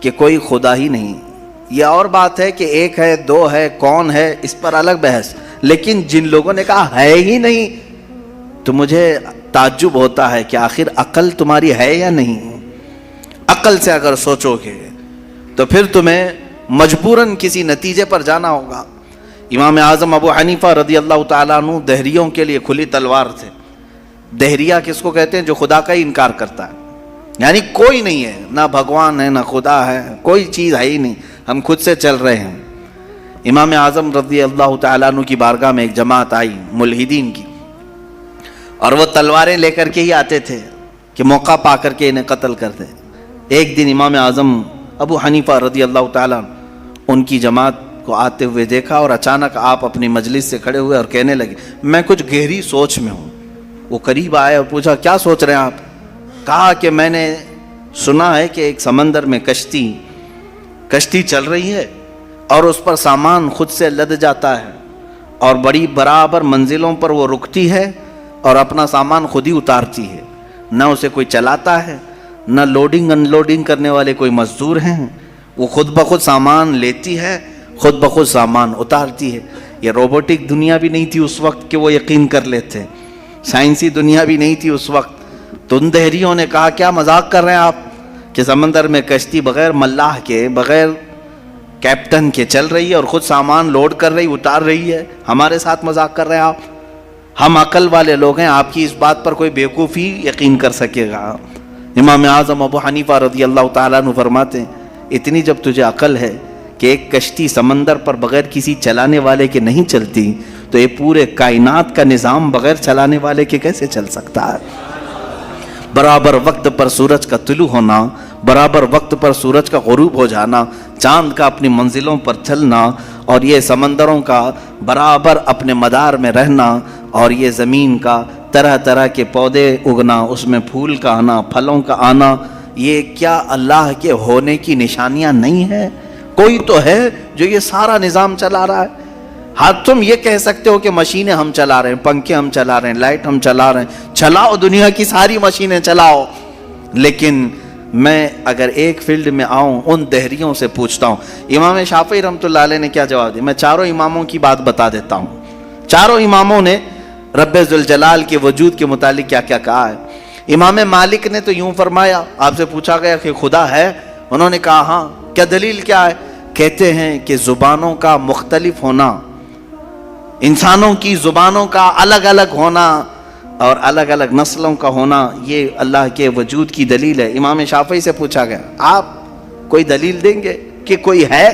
کہ کوئی خدا ہی نہیں. یہ اور بات ہے کہ ایک ہے، دو ہے، کون ہے، اس پر الگ بحث. لیکن جن لوگوں نے کہا ہے ہی نہیں، تو مجھے تعجب ہوتا ہے کہ آخر عقل تمہاری ہے یا نہیں. عقل سے اگر سوچو گے تو پھر تمہیں مجبوراً کسی نتیجے پر جانا ہوگا. امام اعظم ابو حنیفہ رضی اللہ تعالیٰ عنہ دہریوں کے لیے کھلی تلوار تھے. دہریہ کس کو کہتے ہیں؟ جو خدا کا ہی انکار کرتا ہے، یعنی کوئی نہیں ہے، نہ بھگوان ہے، نہ خدا ہے، کوئی چیز ہے ہی نہیں، ہم خود سے چل رہے ہیں. امام اعظم رضی اللہ تعالیٰ عنہ کی بارگاہ میں ایک جماعت آئی ملحدین کی، اور وہ تلواریں لے کر کے ہی آتے تھے کہ موقع پا کر کے انہیں قتل کر دیں. ایک دن امام اعظم ابو حنیفہ رضی اللہ تعالیٰ ان کی جماعت کو آتے ہوئے دیکھا، اور اچانک آپ اپنی مجلس سے کھڑے ہوئے اور کہنے لگے میں کچھ گہری سوچ میں ہوں. وہ قریب آئے اور پوچھا کیا سوچ رہے ہیں آپ؟ کہا کہ میں نے سنا ہے کہ ایک سمندر میں کشتی چل رہی ہے اور اس پر سامان خود سے لد جاتا ہے، اور بڑی برابر منزلوں پر وہ رکتی ہے اور اپنا سامان خود ہی اتارتی ہے. نہ اسے کوئی چلاتا ہے، نہ لوڈنگ ان لوڈنگ کرنے والے کوئی مزدور ہیں. وہ خود بخود سامان لیتی ہے، خود بخود سامان اتارتی ہے. یہ روبوٹک دنیا بھی نہیں تھی اس وقت کہ وہ یقین کر لیتے، سائنسی دنیا بھی نہیں تھی اس وقت. تو ان دہریوں نے کہا کیا مذاق کر رہے ہیں آپ کہ سمندر میں کشتی بغیر ملاح کے، بغیر کیپٹن کے چل رہی ہے اور خود سامان لوڈ کر رہی، اتار رہی ہے، ہمارے ساتھ مذاق کر رہے ہیں آپ؟ ہم عقل والے لوگ ہیں، آپ کی اس بات پر کوئی بیوقوفی یقین کر سکے گا؟ امام اعظم ابو حنیفہ رضی اللہ تعالیٰ عنہ فرماتے ہیں اتنی جب تجھے عقل ہے کہ ایک کشتی سمندر پر بغیر کسی چلانے والے کے نہیں چلتی، تو یہ پورے کائنات کا نظام بغیر چلانے والے کے کیسے چل سکتا ہے؟ برابر وقت پر سورج کا طلوع ہونا، برابر وقت پر سورج کا غروب ہو جانا، چاند کا اپنی منزلوں پر چلنا، اور یہ سمندروں کا برابر اپنے مدار میں رہنا، اور یہ زمین کا طرح طرح کے پودے اگنا، اس میں پھول کا آنا، پھلوں کا آنا، یہ کیا اللہ کے ہونے کی نشانیاں نہیں ہے؟ کوئی تو ہے جو یہ سارا نظام چلا رہا ہے. ہاں تم یہ کہہ سکتے ہو کہ مشینیں ہم چلا رہے ہیں، پنکھے ہم چلا رہے ہیں، لائٹ ہم چلا رہے ہیں، چلاؤ دنیا کی ساری مشینیں چلاؤ. لیکن میں اگر ایک فیلڈ میں آؤں، ان دہریوں سے پوچھتا ہوں. امام شافعی رحمۃ اللہ علیہ نے کیا جواب دیا؟ میں چاروں اماموں کی بات بتا دیتا ہوں. چاروں اماموں نے رب ذوالجلال کے وجود کے متعلق کیا کیا کہا ہے. امام مالک نے تو یوں فرمایا، آپ سے پوچھا گیا کہ خدا ہے، انہوں نے کہا ہاں. کیا دلیل کیا ہے؟ کہتے ہیں کہ زبانوں کا مختلف ہونا، انسانوں کی زبانوں کا الگ الگ ہونا اور الگ الگ نسلوں کا ہونا، یہ اللہ کے وجود کی دلیل ہے. امام شافعی سے پوچھا گیا آپ کوئی دلیل دیں گے کہ کوئی ہے؟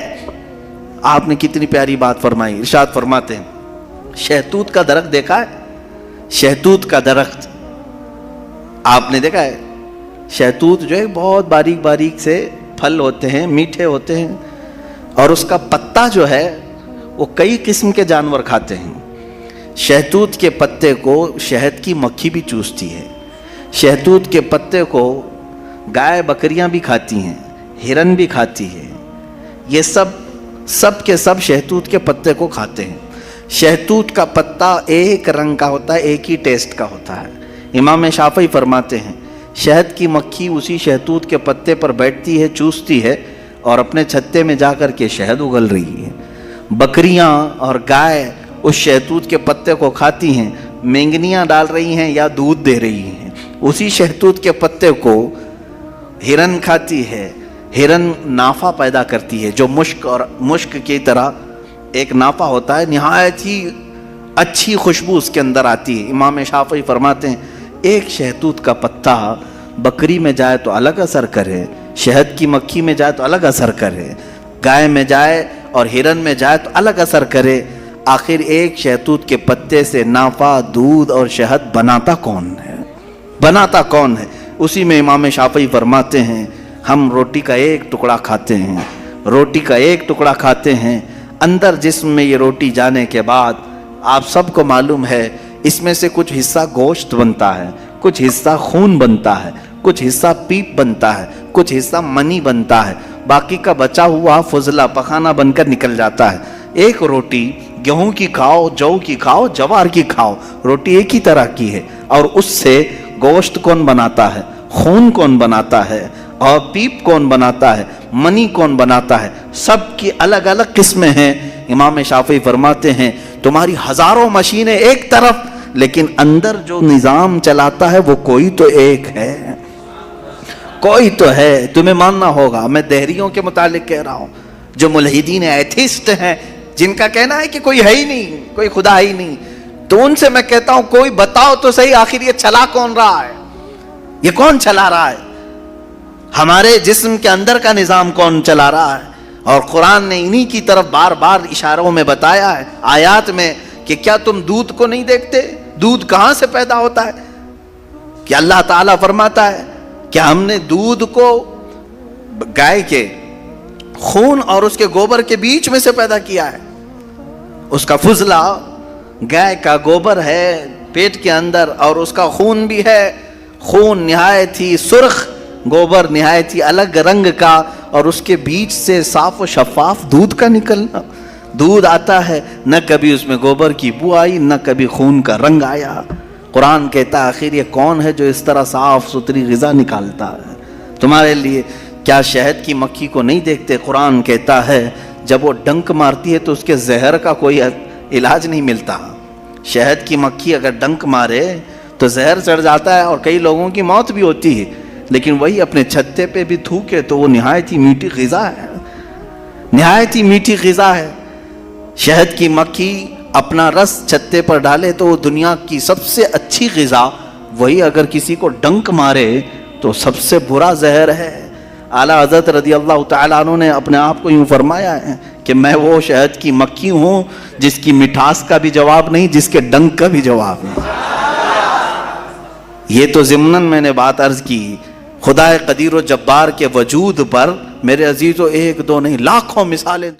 آپ نے کتنی پیاری بات فرمائی. ارشاد فرماتے ہیں شہتوت کا درخت دیکھا ہے؟ شہتوت کا درخت آپ نے دیکھا ہے؟ شہتوت جو ہے بہت باریک باریک سے پھل ہوتے ہیں، میٹھے ہوتے ہیں، اور اس کا پتا جو ہے وہ کئی قسم کے جانور کھاتے ہیں. شہتوت کے پتے کو شہد کی مکھی بھی چوستی ہے. شہتوت کے پتے کو گائے بکریاں بھی کھاتی ہیں، ہرن بھی کھاتی ہے. یہ سب کے سب شہتوت کے پتے کو کھاتے ہیں. شہتوت کا پتا ایک رنگ کا ہوتا ہے، ایک ہی ٹیسٹ کا ہوتا ہے. امام شافعی فرماتے ہیں شہد کی مکھی اسی شہتوت کے پتے پر بیٹھتی ہے، چوستی ہے، اور اپنے چھتے میں جا کر کے شہد اگل رہی ہے. بکریاں اور گائے اس شہتوت کے پتے کو کھاتی ہیں، مینگنیاں ڈال رہی ہیں یا دودھ دے رہی ہیں. اسی شہتوت کے پتے کو ہرن کھاتی ہے. ہرن نافع پیدا کرتی ہے، جو مشک کی طرح ایک نافع ہوتا ہے، نہایت ہی اچھی خوشبو اس کے اندر آتی ہے. امام شافعی فرماتے ہیں ایک شہتوت کا پتا بکری میں جائے تو الگ اثر کرے، شہد کی مکھی میں جائے تو الگ اثر کرے، گائے میں جائے اور ہرن میں جائے تو الگ اثر کرے. آخر ایک شہتوت کے پتے سے نافع، دودھ اور شہد بناتا کون ہے؟ بناتا کون ہے؟ اسی میں امام شافعی فرماتے ہیں ہم روٹی کا ایک ٹکڑا کھاتے ہیں، روٹی کا ایک ٹکڑا کھاتے ہیں، اندر جسم میں یہ روٹی جانے کے بعد آپ سب کو معلوم ہے اس میں سے کچھ حصہ گوشت بنتا ہے، کچھ حصہ خون بنتا ہے، کچھ حصہ پیپ بنتا ہے، کچھ حصہ منی بنتا ہے، باقی کا بچا ہوا فضلہ پخانہ بن کر نکل جاتا ہے. ایک روٹی گیہوں کی کھاؤ، جو کی کھاؤ، جوار کی کھاؤ، روٹی ایک ہی طرح کی ہے. اور اس سے گوشت کون بناتا ہے، خون کون بناتا ہے، اور پیپ کون بناتا ہے, منی کون بناتا ہے, سب کی الگ الگ قسمیں ہیں. امام شافعی فرماتے ہیں تمہاری ہزاروں مشینیں ایک طرف, لیکن اندر جو نظام چلاتا ہے وہ کوئی تو ایک ہے, کوئی تو ہے. تمہیں ماننا ہوگا. میں دہریوں کے متعلق کہہ رہا ہوں, جو ملحدین ایتھسٹ ہیں, جن کا کہنا ہے کہ کوئی ہے ہی نہیں, کوئی خدا ہی نہیں, تو ان سے میں کہتا ہوں کوئی بتاؤ تو صحیح, آخر یہ چلا کون رہا ہے, یہ کون چلا رہا ہے, ہمارے جسم کے اندر کا نظام کون چلا رہا ہے. اور قرآن نے انہی کی طرف بار بار اشاروں میں بتایا ہے, آیات میں, کہ کیا تم دودھ کو نہیں دیکھتے, دودھ کہاں سے پیدا ہوتا ہے. کہ اللہ تعالیٰ فرماتا ہے کہ ہم نے دودھ کو گائے کے خون اور اس کے گوبر کے بیچ میں سے پیدا کیا ہے. اس کا فضلہ گائے کا گوبر ہے پیٹ کے اندر, اور اس کا خون بھی ہے, خون نہایت ہی سرخ, گوبر نہایت ہی الگ رنگ کا, اور اس کے بیچ سے صاف و شفاف دودھ کا نکلنا. دودھ آتا ہے, نہ کبھی اس میں گوبر کی بو آئی, نہ کبھی خون کا رنگ آیا. قرآن کہتا ہے آخر یہ کون ہے جو اس طرح صاف ستھری غذا نکالتا ہے تمہارے لیے. کیا شہد کی مکھی کو نہیں دیکھتے؟ قرآن کہتا ہے جب وہ ڈنک مارتی ہے تو اس کے زہر کا کوئی علاج نہیں ملتا. شہد کی مکھی اگر ڈنک مارے تو زہر چڑھ جاتا ہے اور کئی لوگوں کی موت بھی ہوتی ہے, لیکن وہی اپنے چھتے پہ بھی تھوکے تو وہ نہایت ہی میٹھی غذا ہے, نہایت ہی میٹھی غذا ہے. شہد کی مکھی اپنا رس چھتے پر ڈالے تو وہ دنیا کی سب سے اچھی غذا, وہی اگر کسی کو ڈنک مارے تو سب سے برا زہر ہے. اعلیٰ حضرت رضی اللہ تعالیٰ عنہ نے اپنے آپ کو یوں فرمایا ہے کہ میں وہ شہد کی مکھی ہوں جس کی مٹھاس کا بھی جواب نہیں, جس کے ڈنک کا بھی جواب نہیں. یہ تو ضمناً میں نے بات عرض کی. خدا قدیر و جبار کے وجود پر میرے عزیزو ایک دو نہیں لاکھوں مثالیں